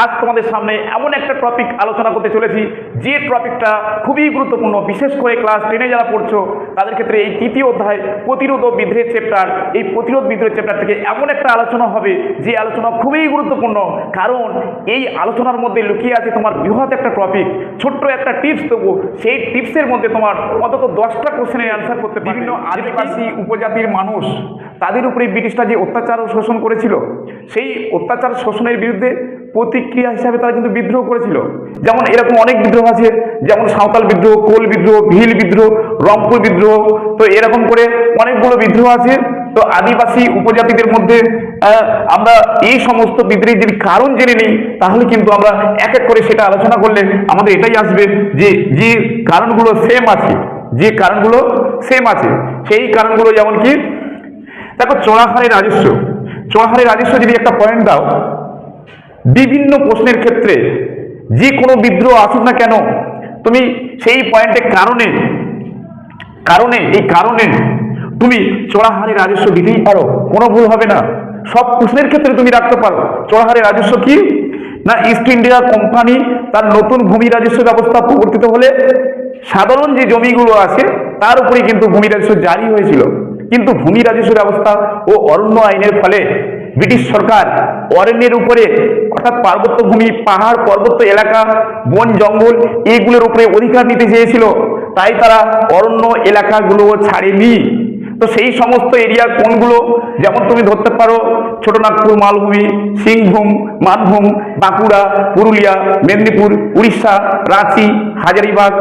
আজ তোমাদের সামনে এমন একটা টপিক আলোচনা করতে চলেছি যে টপিকটা খুবই গুরুত্বপূর্ণ, বিশেষ করে ক্লাস 10-এ যারা পড়ছো তাদের ক্ষেত্রে এই তৃতীয় অধ্যায় প্রতিরোধ ও বিদ্রোহের চ্যাপ্টার, এই প্রতিরোধ বিদ্রোহের চ্যাপ্টার থেকে এমন একটা আলোচনা হবে যে আলোচনা খুবই গুরুত্বপূর্ণ, কারণ এই আলোচনার মধ্যে লুকিয়ে আছে তোমার বৃহৎ একটা টপিক। ছোট্ট একটা টিপস দেবো, সেই টিপসের মধ্যে তোমার অন্তত 10টা কোশ্চেনের অ্যান্সার করতে পারবে। বিভিন্ন আদিবাসী উপজাতির মানুষ, তাদের উপরে ব্রিটিশরা যে অত্যাচার ও শোষণ করেছিল, সেই অত্যাচার শোষণের বিরুদ্ধে প্রতিক্রিয়া হিসাবে তারা কিন্তু বিদ্রোহ করেছিল। যেমন এরকম অনেক বিদ্রোহ আছে, যেমন সাঁওতাল বিদ্রোহ, কোল বিদ্রোহ, ভিল বিদ্রোহ, রংপুর বিদ্রোহ, তো এরকম করে অনেকগুলো বিদ্রোহ আছে। তো আদিবাসী উপজাতিদের মধ্যে আমরা এই সমস্ত বিদ্রোহের যদি কারণ জেনে নিই, তাহলে কিন্তু আমরা এক এক করে সেটা আলোচনা করলে আমাদের এটাই আসবে যে যে কারণগুলো সেম আছে, যে কারণগুলো সেম আছে সেই কারণগুলো যেমন কি, দেখো চোরাহারের রাজস্ব, চোরাহারের রাজস্ব যদি একটা পয়েন্ট দাও, বিভিন্ন প্রশ্নের ক্ষেত্রে যে কোনো বিদ্রোহ আসুক না কেন, তুমি সেই পয়েন্টের কারণে এই কারণে তুমি চোরাহারের রাজস্ব দিতেই পারো, কোনো ভুল হবে না। সব প্রশ্নের ক্ষেত্রে তুমি রাখতে পারো। চোরাহারের রাজস্ব কি না, ইস্ট ইন্ডিয়া কোম্পানি তার নতুন ভূমি রাজস্ব ব্যবস্থা প্রবর্তিত হলে সাধারণ যে জমিগুলো আছে তার উপরে কিন্তু ভূমি রাজস্ব জারি হয়েছিল, কিন্তু ভূমি রাজস্ব ব্যবস্থা ও অরণ্য আইনের ফলে ব্রিটিশ সরকার অরণ্যের উপরে, অর্থাৎ পার্বত্য ভূমি, পাহাড় পর্বত্য এলাকা, বন জঙ্গল, এইগুলোর উপরে অধিকার নিতে চেয়েছিল, তাই তারা অরণ্য এলাকাগুলো ছাড়েনি। তো সেই সমস্ত এরিয়া কোনগুলো, যেমন তুমি ধরতে পারো ছোটনাগপুর মালভূমি, সিংভূম, মানভূম, বাঁকুড়া, পুরুলিয়া, মেদিনীপুর, উড়িষ্যা, রাঁচি, হাজারিবাগ,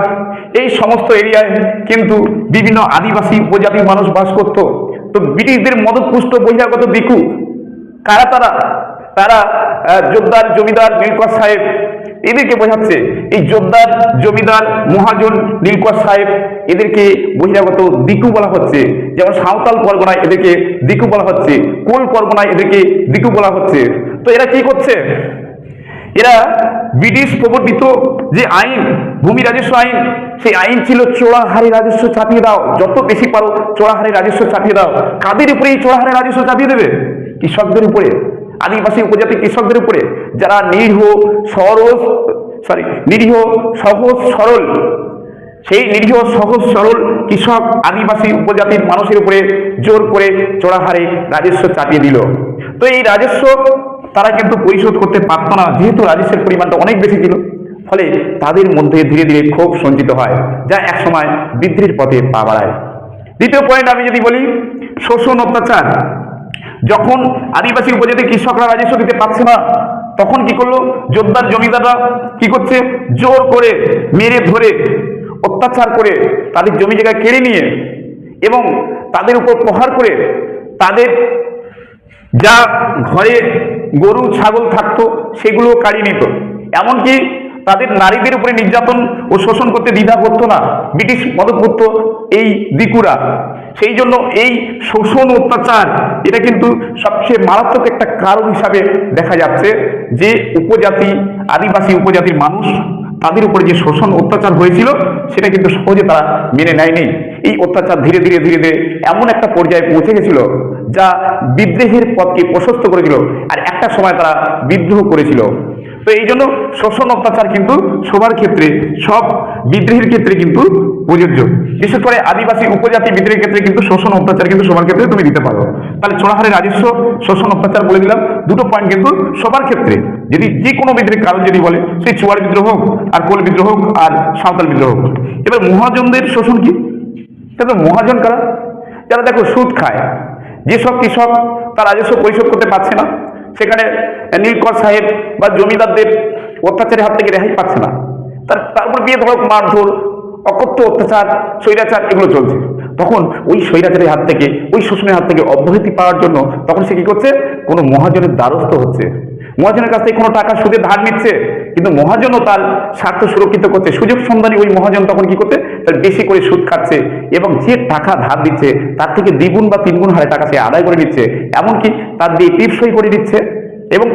এই সমস্ত এরিয়ায় কিন্তু বিভিন্ন আদিবাসী উপজাতির মানুষ বাস করত। তো ব্রিটিশদের মদতপুষ্ট বহিরাগত দিকু কারা, তারা জোরদার, জমিদার, নীলকর সাহেব, এদেরকে বোঝাচ্ছে। এই জোরদার, জমিদার, মহাজন, নীলকর সাহেব, এদেরকে বহিরাগত দিকু বলা হচ্ছে। যেমন সাঁওতাল পরগনায় এদেরকে দিকু বলা হচ্ছে, কোল পরগনায় এদেরকে দিকু বলা হচ্ছে। তো এরা কি করছে, এরা ব্রিটিশ প্রবর্তিত যে আইন, ভূমি রাজস্ব আইন, সেই আইন ছিল চোরাহারে রাজস্ব চাপিয়ে দাও, যত বেশি পারো চোরাহারে রাজস্ব চাপিয়ে দাও। কাদের উপরে এই চোরাহারে রাজস্ব চাপিয়ে দেবে? কৃষকদের উপরে, আদিবাসী উপজাতি কৃষকদের উপরে, যারা নিরীহ সহজ সরল, সেই নিরীহ সহজ সরল কৃষক আদিবাসী উপজাতির মানুষের উপরে জোর করে চোরাহারে রাজস্ব চাপিয়ে দিল। তো এই রাজস্ব তারা কিন্তু পরিশোধ করতে পারত না, যেহেতু রাজস্বের পরিমাণটা অনেক বেশি ছিল, ফলে তাদের মধ্যে ধীরে ধীরে ক্ষোভ সঞ্চিত হয়, যা একসময় বিদ্রোহের পথে পা বাড়ায়। দ্বিতীয় পয়েন্ট আমি যদি বলি, শোষণ অত্যাচার। যখন আদিবাসী উপজাতি কৃষকরা রাজস্ব দিতে পারছে না, তখন কি করলো, জোরদার জমিদাররা কি করছে, জোর করে মেরে ধরে অত্যাচার করে তাদের জমি জায়গা কেড়ে নিয়ে এবং তাদের উপর প্রহার করে তাদের যা ঘরে গরু ছাগল থাকতো সেগুলো কাড়িয়ে নিত। এমনকি তাদের নারীদের উপরে নির্যাতন ও শোষণ করতে দ্বিধা করতো না ব্রিটিশ মদতপুষ্ট এই দিকুরা। সেই জন্য এই শোষণ অত্যাচার, এটা কিন্তু সবচেয়ে মারাত্মক একটা কারণ হিসাবে দেখা যাচ্ছে যে আদিবাসী উপজাতির মানুষ, তাদের উপরে যে শোষণ অত্যাচার হয়েছিল সেটা কিন্তু সহজে তারা মেনে নেয়নি। এই অত্যাচার ধীরে ধীরে ধীরে ধীরে এমন একটা পর্যায়ে পৌঁছে গেছিল যা বিদ্রোহের পথকে প্রশস্ত করেছিল, আর একটা সময় তারা বিদ্রোহ করেছিল। তো এই জন্য শোষণ অত্যাচার কিন্তু সবার ক্ষেত্রে, সব বিদ্রোহের ক্ষেত্রে কিন্তু প্রযোজ্য। বিশেষ করে আদিবাসী উপজাতি বিদ্রোহের ক্ষেত্রে কিন্তু শোষণ অত্যাচার কিন্তু সবার ক্ষেত্রে তুমি দিতে পারো। তাহলে চোরাহারে রাজস্ব, শোষণ অত্যাচার বলে দিলাম, দুটো পয়েন্ট কিন্তু সবার ক্ষেত্রে। যদি যে কোনো বিদ্রোহের কারণ যদি বলে, সেই চুয়াড় বিদ্রোহ হোক, আর কোল বিদ্রোহ হোক, আর সাঁওতাল বিদ্রোহ হোক। এবার মহাজনদের শোষণ কি? মহাজন কারা? যারা দেখো সুদ খায়, যেসব কৃষক তার রাজস্ব পরিশোধ করতে পারছে না, সেখানে নীলকর সাহেব বা জমিদারদের অত্যাচারের হাত থেকে রেহাই পাচ্ছে না, তারপর দিয়ে ধরো মারধর, অকথ্য অত্যাচার, স্বৈরাচার এগুলো চলছে। তখন ওই স্বৈরাচারের হাত থেকে, ওই শোষণের হাত থেকে অব্যাহতি পাওয়ার জন্য তখন সে কি করছে, কোনো মহাজনের দ্বারস্থ হচ্ছে, মহাজনের কাছ থেকে কোনো টাকা সুদে ধার নিচ্ছে, কিন্তু মহাজনও তার স্বার্থ সুরক্ষিত করছে। সুযোগ সন্ধানী ওই মহাজন তখন কি করছে, তার বেশি করে সুদ খাচ্ছে এবং যে টাকা ধার দিচ্ছে তার থেকে দ্বিগুণ বা তিনগুণ হারে টাকা সে আদায় করে নিচ্ছে, এমনকি তার দিয়ে টিপসই করে দিচ্ছে। এবং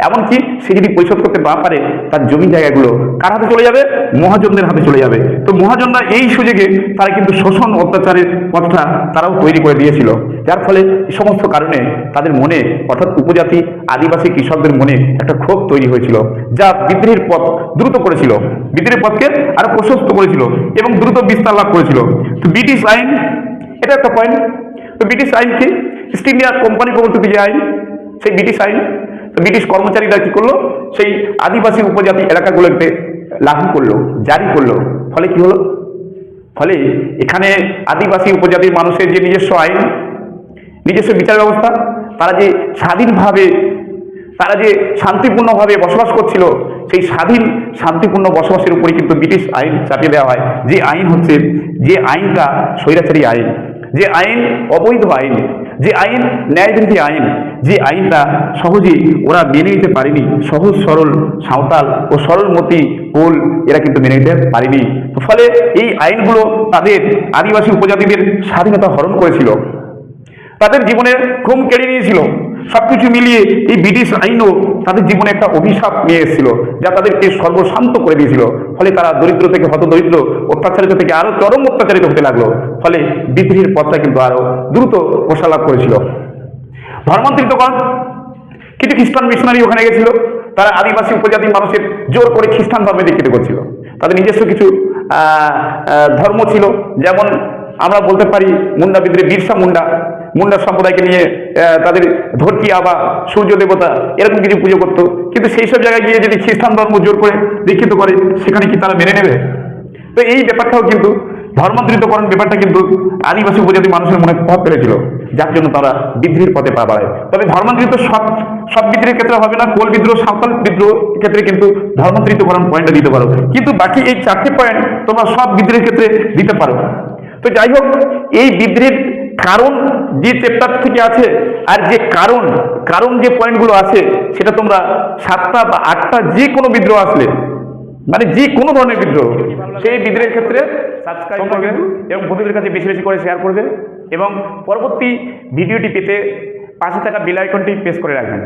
এমনকি সে যদি পরিশোধ করতে না পারে তার জমি জায়গাগুলো কার হাতে চলে যাবে? মহাজনদের হাতে চলে যাবে। তো মহাজনরা এই সুযোগে তারা কিন্তু শোষণ অত্যাচারের পথটা তারাও তৈরি করে দিয়েছিল, যার ফলে এই সমস্ত কারণে তাদের মনে অর্থাৎ উপজাতি আদিবাসী কৃষকদের মনে একটা ক্ষোভ তৈরি হয়েছিল, যা বিদ্রোহের পথ দ্রুত করেছিল, বিদ্রোহের পথকে আরো প্রশস্ত করেছিল এবং দ্রুত বিস্তার লাভ করেছিল। তো ব্রিটিশ আইন, এটা একটা পয়েন্ট। তো ব্রিটিশ আইন কি? ইস্ট ইন্ডিয়া কোম্পানি প্রবর্তিত যে আইন, সেই ব্রিটিশ আইন। তো ব্রিটিশ কর্মচারীরা কি করলো? সেই আদিবাসী উপজাতি এলাকাগুলোতে লাগু করলো, জারি করলো। ফলে কি হলো? ফলে এখানে আদিবাসী উপজাতির মানুষের যে নিজস্ব আইন, নিজস্ব বিচার ব্যবস্থা, তারা যে স্বাধীনভাবে, তারা যে শান্তিপূর্ণভাবে বসবাস করছিল, সেই স্বাধীন শান্তিপূর্ণ বসবাসের উপরে কিন্তু ব্রিটিশ আইন চাপিয়ে দেওয়া হয়। যে আইন হচ্ছে, যে আইনটা স্বৈরাচারী আইন, যে আইন অবৈধ আইন, যে আইন ন্যায়বিরোধী আইন, যে আইনটা সহজেই ওরা মেনে নিতে পারেনি। সহজ সরল সাঁওতাল ও সরলমতি কোল এরা কিন্তু মেনে নিতে পারেনি। ফলে এই আইনগুলো তাদের আদিবাসী উপজাতিদের স্বাধীনতা হরণ করেছিল, তাদের জীবনে ঘুম কেড়ে নিয়েছিল। সবকিছু মিলিয়ে এই ব্রিটিশ আইনও তাদের জীবনে একটা অভিশাপ নিয়ে এসেছিল, যা তাদেরকে সর্বশান্ত করে দিয়েছিল। ফলে তারা দরিদ্র থেকে হতদরিদ্র, অত্যাচারিত থেকে আরো চরম অত্যাচারিত হতে লাগলো। ফলে বিদ্রোহের পথটা কিন্তু আরো দ্রুত প্রসার লাভ করেছিল। ধর্মান্তরিতকরণ, কিছু খ্রিস্টান মিশনারি ওখানে গেছিল, তারা আদিবাসী উপজাতি মানুষের জোর করে খ্রিস্টান ধর্মে দীক্ষিত করছিল। তাদের নিজস্ব কিছু ধর্ম ছিল, যেমন আমরা বলতে পারি মুন্ডা বিদ্রোহী বিরসা মুন্ডা, মুন্ডা সম্প্রদায়কে নিয়ে তাদের ধরকিয়া বা সূর্য দেবতা এরকম কিছু পুজো করতো। কিন্তু সেই সব জায়গায় গিয়ে যদি খ্রিস্টান ধর্ম জোর করে দীক্ষিত করে, সেখানে কি তারা মেনে নেবে? তো এই ব্যাপারটাও কিন্তু, ধর্মান্তরিতকরণ ব্যাপারটা কিন্তু আদিবাসী উপজাতি মানুষের মনে প্রভাব ফেলেছিল, যার জন্য তারা বিদ্রোহের পথে পা বাড়ায়। তবে ধর্মান্তরিত সব বিদ্রোহের ক্ষেত্রে হবে না। কোল বিদ্রোহ, সাঁওতাল বিদ্রোহ ক্ষেত্রে কিন্তু ধর্মান্তরিতকরণ পয়েন্টটা দিতে পারো, কিন্তু বাকি এই 4টে পয়েন্ট তোমরা সব বিদ্রোহের ক্ষেত্রে দিতে পারো। তো যাই হোক, এই বিদ্রোহের কারণ যে চ্যাপ্টার থেকে আছে, আর যে কারণ যে পয়েন্টগুলো আছে, সেটা তোমরা 7টা বা 8টা যে কোনো বিদ্রোহ আসলে, মানে যে কোনো ধরনের বিদ্রোহ, সেই বিদ্রোহের ক্ষেত্রে সাবস্ক্রাইব করবে এবং বন্ধুদের কাছে বেশি বেশি করে শেয়ার করবে এবং পরবর্তী ভিডিওটি পেতে পাশে থাকা বেল আইকনটি প্রেস করে রাখবেন।